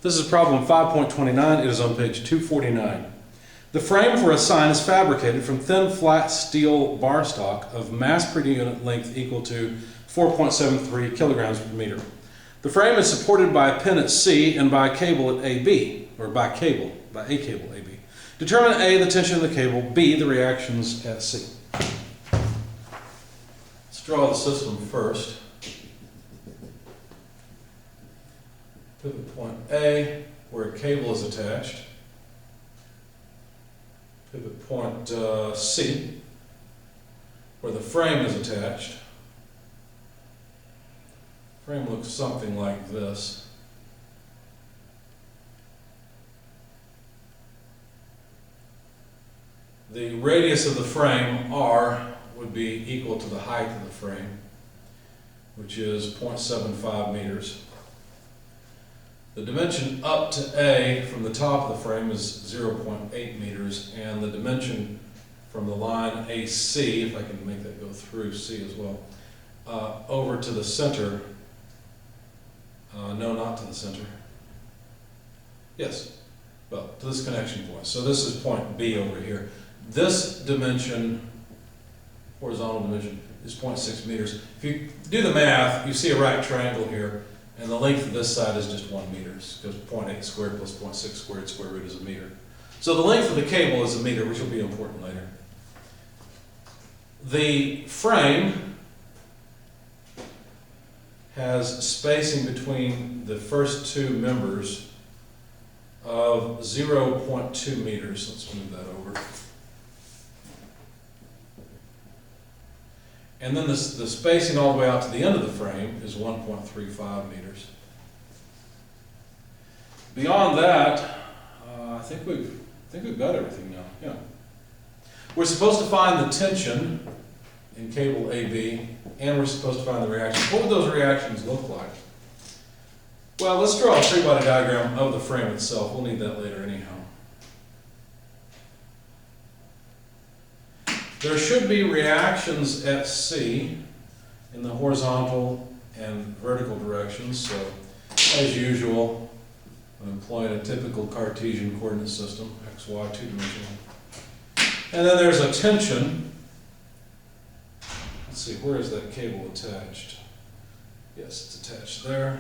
This is problem 5.29. It is on page 249. The frame for a sign is fabricated from thin flat steel bar stock of mass per unit length equal to 4.73 kilograms per meter. The frame is supported by a pin at C and by a cable at AB, or by a cable AB. Determine A, the tension of the cable, B, the reactions at C. Let's draw the system first. Pivot point A, where a cable is attached. Pivot point C, where the frame is attached. Frame looks something like this. The radius of the frame, R, would be equal to the height of the frame, which is 0.75 meters. The dimension up to A from the top of the frame is 0.8 meters, and the dimension from the line AC, if I can make that go through C as well, over to the center, no, not to the center. Yes, well, to this connection point. So this is point B over here. This dimension, horizontal dimension, is 0.6 meters. If you do the math, you see a right triangle here, and the length of this side is just 1 meter, because 0.8 squared plus 0.6 squared square root is a meter. So the length of the cable is a meter, which will be important later. The frame has spacing between the first two members of 0.2 meters. Let's move that over. And then the spacing all the way out to the end of the frame is 1.35 meters. Beyond that, I think we've got everything now. Yeah. We're supposed to find the tension in cable AB, and we're supposed to find the reactions. What would those reactions look like? Well, let's draw a three-body diagram of the frame itself. We'll need that later anyhow. There should be reactions at C in the horizontal and vertical directions. So, as usual, I'm employing a typical Cartesian coordinate system, x, y, two-dimensional. And then there's a tension. Let's see, where is that cable attached? Yes, it's attached there.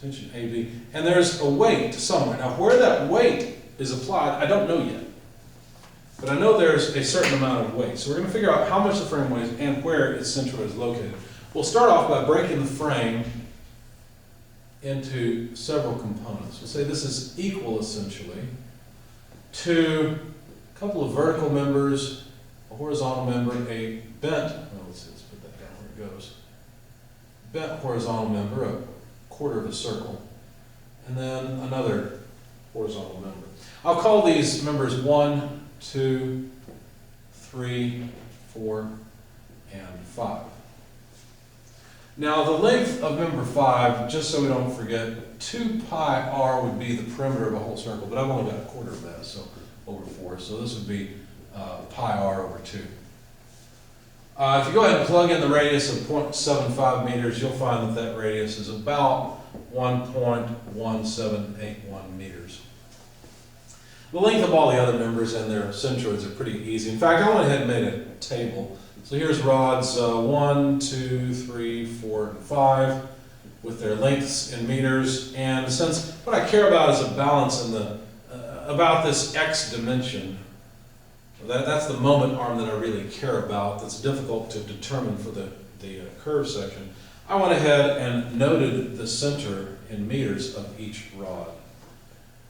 Tension AB. And there's a weight somewhere. Now, where that weight is applied, I don't know yet. But I know there's a certain amount of weight. So we're going to figure out how much the frame weighs and where its centroid is located. We'll start off by breaking the frame into several components. We'll say this is equal, essentially, to a couple of vertical members, a horizontal member, a bent, let's put that down where it goes, bent horizontal member, a quarter of a circle, and then another horizontal member. I'll call these members 1, 2, 3, 4, and 5. Now the length of member 5, just so we don't forget, 2 pi r would be the perimeter of a whole circle, but I've only got a quarter of that, so over 4. So this would be pi r over 2. If you go ahead and plug in the radius of 0.75 meters, you'll find that that radius is about 1.1781 meters. The length of all the other members and their centroids are pretty easy. In fact, I went ahead and made a table. So here's rods 1, 2, 3, 4, and 5 with their lengths in meters. And since what I care about is a balance in the about this x dimension, that's the moment arm that I really care about. That's difficult to determine for the curve section. I went ahead and noted the center in meters of each rod.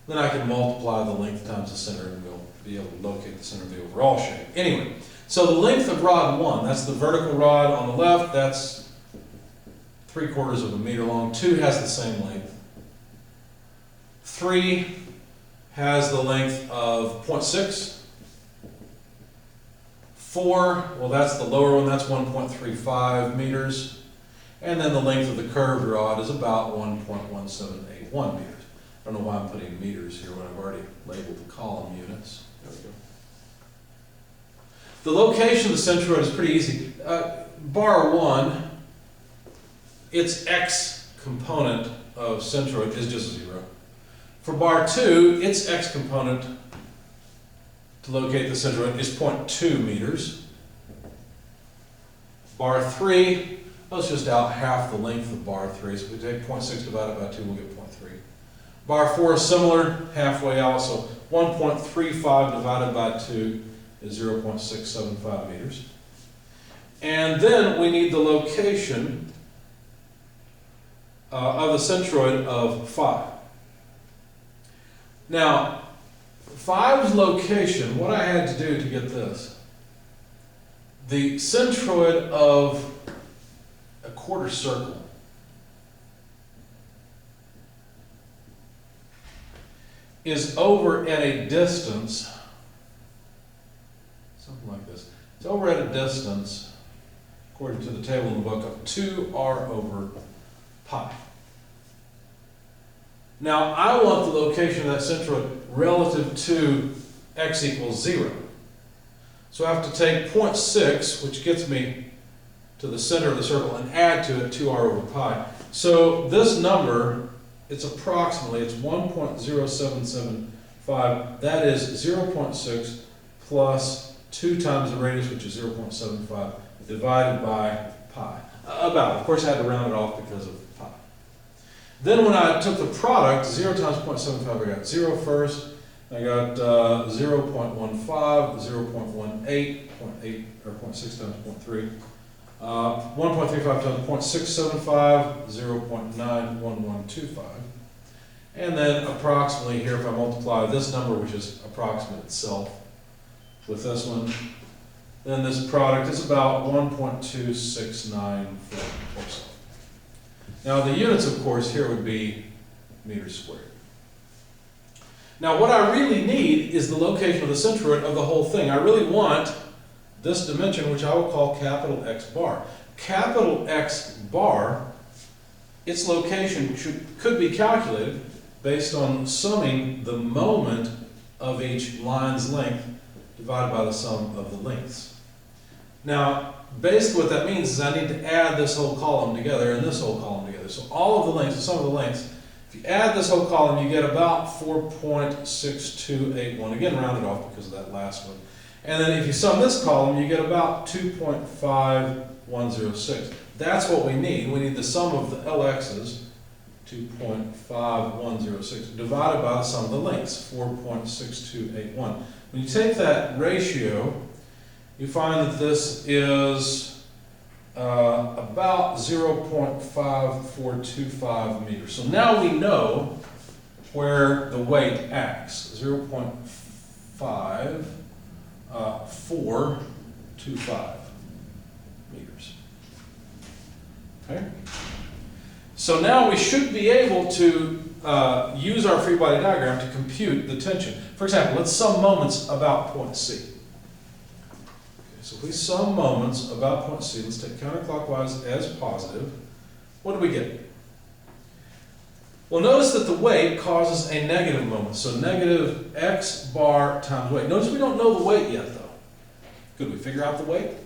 Then I can multiply the length times the center and we'll be able to locate the center of the overall shape. Anyway, so the length of rod 1, that's the vertical rod on the left, that's 3/4 of a meter long. 2 has the same length. 3 has the length of 0.6. 4, well that's the lower one, that's 1.35 meters. And then the length of the curved rod is about 1.1781 meters. I don't know why I'm putting meters here when I've already labeled the column units. There we go. The location of the centroid is pretty easy. Bar 1, its x component of centroid is just 0. For bar 2, its x component to locate the centroid is 0.2 meters. Bar 3, let's just out half the length of bar 3. So if we take 0.6 divided by 2, we'll get 0.3. Bar 4 is similar, halfway out, so 1.35 divided by 2 is 0.675 meters. And then we need the location of the centroid of 5. Now, 5's location, what I had to do to get this, the centroid of a quarter circle is over at a distance, something like this. It's over at a distance, according to the table in the book, of 2r over pi. Now, I want the location of that centroid relative to x equals 0. So I have to take 0.6, which gets me to the center of the circle, and add to it 2r over pi. So this number, it's 1.0775. That is 0.6 plus 2 times the radius, which is 0.75, divided by pi. About. Of course, I had to round it off because of pi. Then when I took the product, 0 times 0.75, I got 0 first. I got 0.15, 0.18, 0.8, or 0.6 times 0.3. 1.35 times 0.675, 0.91125. And then approximately here, if I multiply this number, which is approximate itself, with this one, then this product is about 1.2694 or so. Now the units, of course, here would be meters squared. Now what I really need is the location of the centroid of the whole thing. I really want this dimension, which I will call capital X bar. Capital X bar, its location could be calculated based on summing the moment of each line's length divided by the sum of the lengths. Now, basically what that means is I need to add this whole column together and this whole column together. So all of the lengths, the sum of the lengths, if you add this whole column, you get about 4.6281. Again, rounded off because of that last one. And then if you sum this column, you get about 2.5106. That's what we need. We need the sum of the LX's, 2.5106, divided by the sum of the lengths, 4.6281. When you take that ratio, you find that this is about 0.5425 meters. So now we know where the weight acts, 0.5425 meters. Okay? So now we should be able to use our free body diagram to compute the tension. For example, let's sum moments about point C. So if we sum moments about point C, let's take counterclockwise as positive, what do we get? Well, notice that the weight causes a negative moment, so negative x bar times weight. Notice we don't know the weight yet, though. Could we figure out the weight?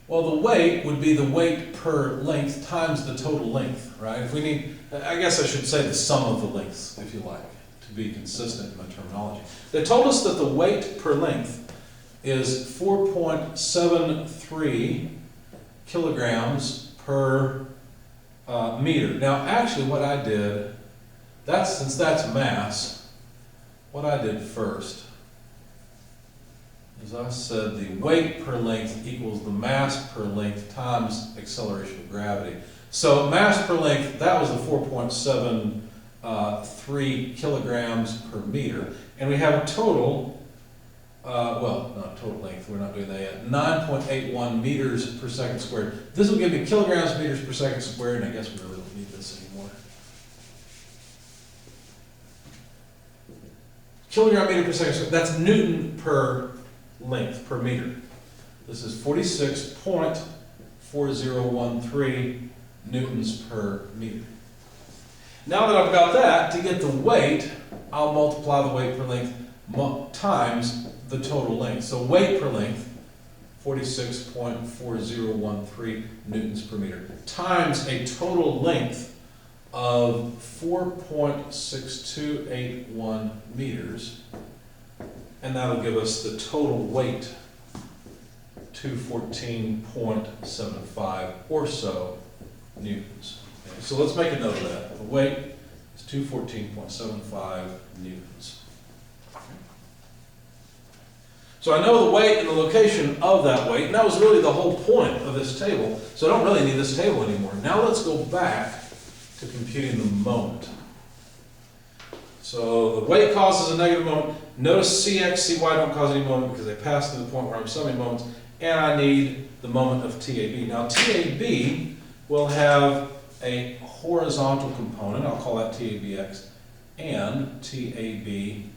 Well, the weight would be the weight per length times the total length, right? If we need, I guess I should say the sum of the lengths, if you like, to be consistent in my terminology. They told us that the weight per length is 4.73 kilograms per meter. Now, actually, what I did, since that's mass, what I did first is I said the weight per length equals the mass per length times acceleration of gravity. So mass per length, that was the 4.73 kilograms per meter. And we have a total, well, not total length, we're not doing that yet, 9.81 meters per second squared. This will give me kilograms meters per second squared, and I guess we really don't need this anymore. Kilogram meter per second squared, that's Newton per length, per meter. This is 46.4013 newtons per meter. Now that I've got that, to get the weight, I'll multiply the weight per length times the total length. So weight per length, 46.4013 newtons per meter, times a total length of 4.6281 meters, and that'll give us the total weight, 214.75 or so newtons. Okay, so let's make a note of that. The weight is 214.75 newtons. So I know the weight and the location of that weight, and that was really the whole point of this table, so I don't really need this table anymore. Now let's go back to computing the moment. So the weight causes a negative moment. Notice CX, CY don't cause any moment because they pass through the point where I'm summing moments, and I need the moment of TAB. Now TAB will have a horizontal component, I'll call that TABX, and TABY.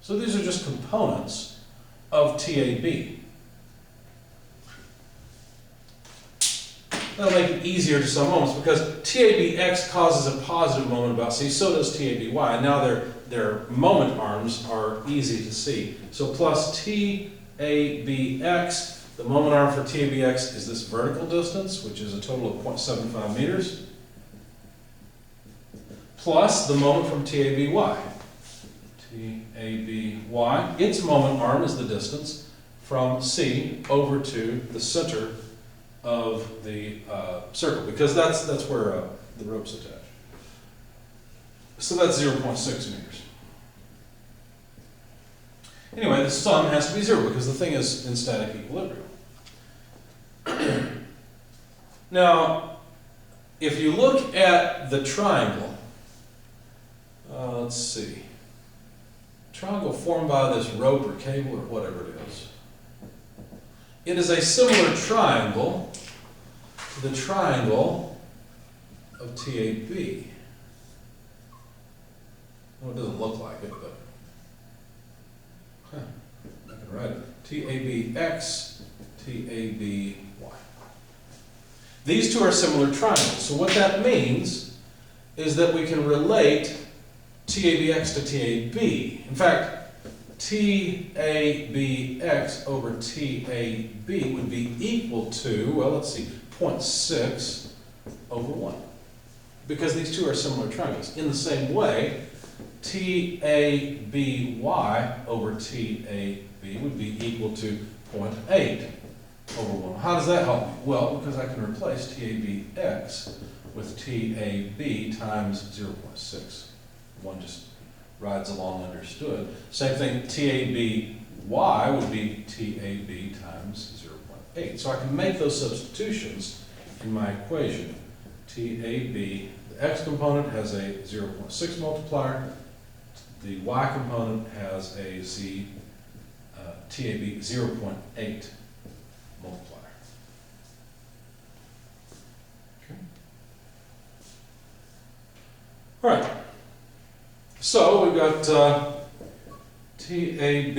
So these are just components of TAB. That'll make it easier to sum moments because TABX causes a positive moment about C, so does TABY, and now their moment arms are easy to see. So plus TABX, the moment arm for TABX is this vertical distance, which is a total of 0.75 meters, plus the moment from TABY. TABY, its moment arm is the distance from C over to the center of the circle, because that's where the rope's attached. So that's 0.6 meters. Anyway, the sum has to be 0 because the thing is in static equilibrium. Now, if you look at the triangle, let's see, triangle formed by this rope or cable or whatever it is. It is a similar triangle to the triangle of TAB. Well, it doesn't look like it, but I can write it. TABX, TABY. These two are similar triangles. So what that means is that we can relate TABX to TAB. In fact, TABX over TAB would be equal to, well, let's see, 0.6 over 1. Because these two are similar triangles. In the same way, TABY over TAB would be equal to 0.8 over 1. How does that help me? Well, because I can replace TABX with TAB times 0.6. One just rides along understood. Same thing, TABY would be TAB times 0.8. So I can make those substitutions in my equation. TAB, the x component has a 0.6 multiplier. The y component has a TAB 0.8 multiplier. Okay. All right. So we've got TAB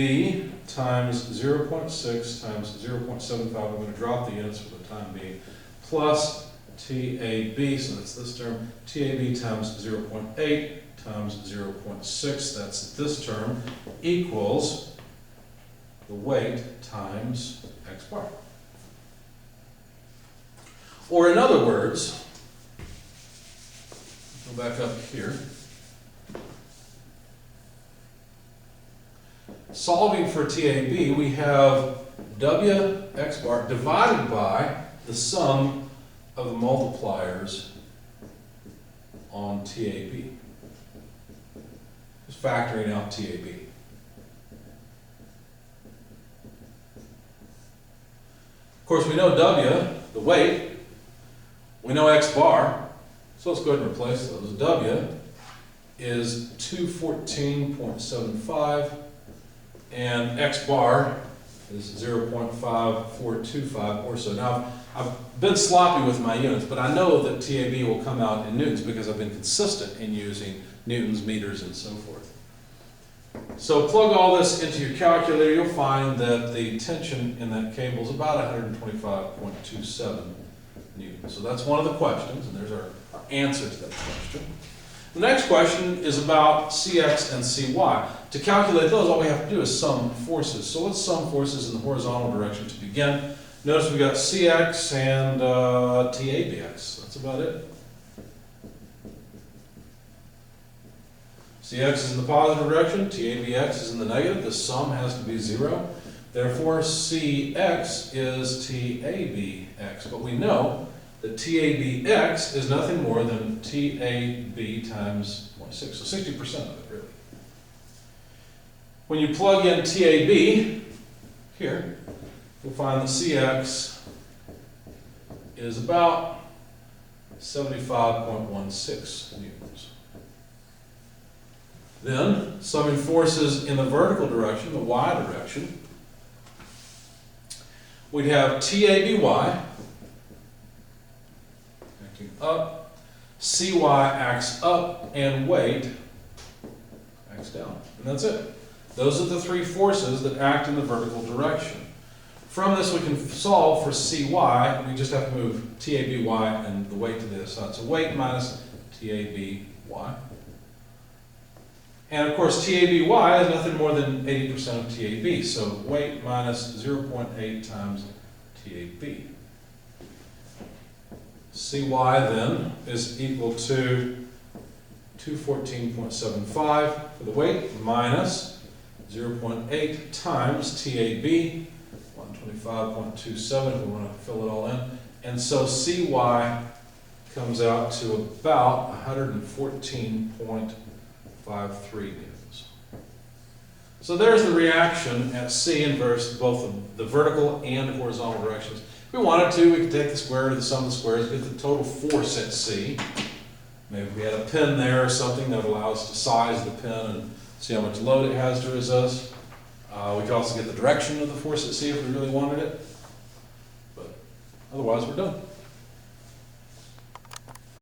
times 0.6 times 0.75. I'm going to drop the units for the time being. Plus TAB, so that's this term. TAB times 0.8 times 0.6, that's this term, equals the weight times x bar. Or in other words, go back up here. Solving for TAB, we have W x bar divided by the sum of the multipliers on TAB. Just factoring out TAB. Of course, we know W, the weight, we know x bar, so let's go ahead and replace those. W is 214.75, and x bar is 0.5425 or so. Now, I've been sloppy with my units, but I know that TAB will come out in newtons because I've been consistent in using newtons, meters, and so forth. So plug all this into your calculator, you'll find that the tension in that cable is about 125.27 newtons. So that's one of the questions, and there's our answer to that question. The next question is about CX and CY. To calculate those, all we have to do is sum forces. So let's sum forces in the horizontal direction to begin. Notice we got CX and TABX. That's about it. CX is in the positive direction, TABX is in the negative. The sum has to be 0. Therefore, CX is TABX. But we know that TABX is nothing more than TAB times 0.6, so 60% of it, really. When you plug in TAB here, you'll find that CX is about 75.16 newtons. Then, summing forces in the vertical direction, the y direction, we'd have TABY acting up, CY acts up, and weight acts down. And that's it. Those are the three forces that act in the vertical direction. From this we can solve for CY. We just have to move TABY and the weight to the other side. So weight minus TABY. And of course TABY is nothing more than 80% of TAB. So weight minus 0.8 times TAB. CY then is equal to 214.75 for the weight minus 0.8 times TAB, 125.27 if we want to fill it all in. And so CY comes out to about 114.53 newtons. So there's the reaction at C inverse both the vertical and horizontal directions. If we wanted to, we could take the square root of the sum of the squares, get the total force at C. Maybe we had a pin there or something that would allow us to size the pin and see how much load it has to resist. We could also get the direction of the force at C if we really wanted it. But otherwise, we're done.